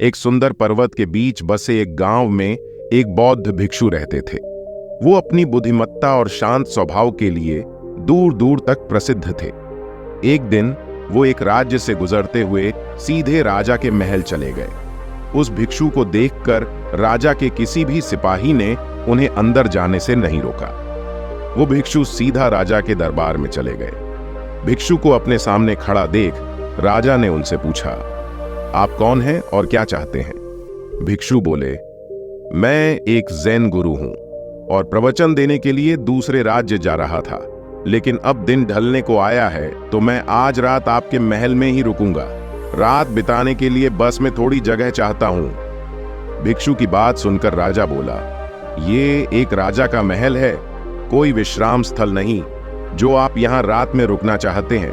एक सुंदर पर्वत के बीच बसे एक गांव में एक बौद्ध भिक्षु रहते थे। वो अपनी बुद्धिमत्ता और शांत स्वभाव के लिए दूर दूर तक प्रसिद्ध थे। एक दिन वो एक राज्य से गुजरते हुए सीधे राजा के महल चले गए। उस भिक्षु को देखकर राजा के किसी भी सिपाही ने उन्हें अंदर जाने से नहीं रोका। वो भिक्षु सीधा राजा के दरबार में चले गए। भिक्षु को अपने सामने खड़ा देख राजा ने उनसे पूछा, आप कौन हैं और क्या चाहते हैं? भिक्षु बोले, मैं एक जैन गुरु हूं और प्रवचन देने के लिए दूसरे राज्य जा रहा था, लेकिन अब दिन ढलने को आया है तो मैं आज रात आपके महल में ही रुकूंगा। रात बिताने के लिए बस में थोड़ी जगह चाहता हूं। भिक्षु की बात सुनकर राजा बोला, ये एक राजा का महल है, कोई विश्राम स्थल नहीं जो आप यहां रात में रुकना चाहते हैं।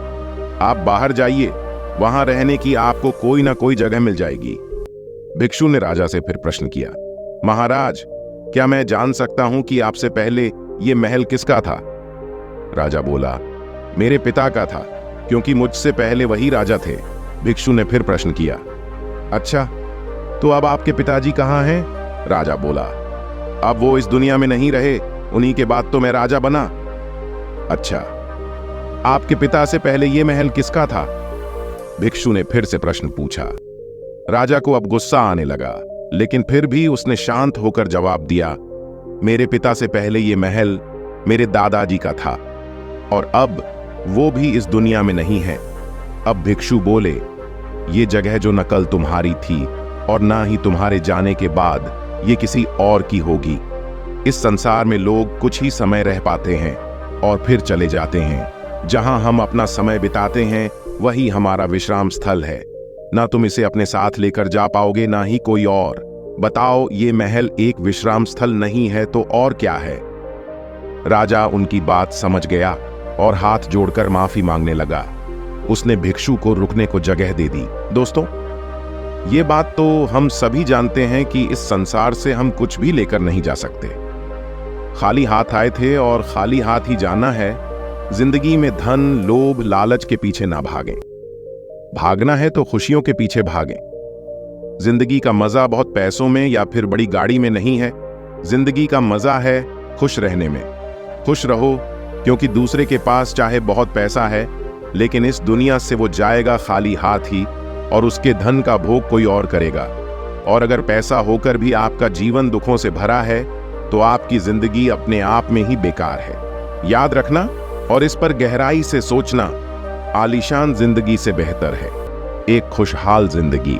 आप बाहर जाइए, वहां रहने की आपको कोई ना कोई जगह मिल जाएगी। भिक्षु ने राजा से फिर प्रश्न किया, महाराज, क्या मैं जान सकता हूं कि आपसे पहले ये महल किसका था? राजा बोला, मेरे पिता का था, क्योंकि मुझसे पहले वही राजा थे। भिक्षु ने फिर प्रश्न किया, अच्छा, तो अब आपके पिताजी कहाँ हैं? राजा बोला, अब वो इस दुनिया में नहीं रहे, उन्हीं के बाद तो मैं राजा बना। अच्छा, आपके पिता से पहले ये महल किसका था? भिक्षु ने फिर से प्रश्न पूछा। राजा को अब गुस्सा आने लगा, लेकिन फिर भी उसने शांत होकर जवाब दिया, मेरे पिता से पहले ये महल मेरे दादाजी का था और अब वो भी इस दुनिया में नहीं है। अब भिक्षु बोले, ये जगह जो न कल तुम्हारी थी और ना ही तुम्हारे जाने के बाद ये किसी और की होगी। इस संसार में लोग कुछ ही समय रह पाते हैं और फिर चले जाते हैं। जहां हम अपना समय बिताते हैं वही हमारा विश्राम स्थल है। ना तुम इसे अपने साथ लेकर जा पाओगे, ना ही कोई और। बताओ, ये महल एक विश्राम स्थल नहीं है तो और क्या है? राजा उनकी बात समझ गया और हाथ जोड़कर माफी मांगने लगा। उसने भिक्षु को रुकने को जगह दे दी। दोस्तों, ये बात तो हम सभी जानते हैं कि इस संसार से हम कुछ भी लेकर नहीं जा सकते। खाली हाथ आए थे और खाली हाथ ही जाना है। जिंदगी में धन, लोभ, लालच के पीछे ना भागें। भागना है तो खुशियों के पीछे भागें। जिंदगी का मजा बहुत पैसों में या फिर बड़ी गाड़ी में नहीं है। जिंदगी का मजा है खुश रहने में। खुश रहो, क्योंकि दूसरे के पास चाहे बहुत पैसा है, लेकिन इस दुनिया से वो जाएगा खाली हाथ ही और उसके धन का भोग कोई और करेगा। और अगर पैसा होकर भी आपका जीवन दुखों से भरा है तो आपकी जिंदगी अपने आप में ही बेकार है। याद रखना और इस पर गहराई से सोचना, आलीशान जिंदगी से बेहतर है एक खुशहाल जिंदगी।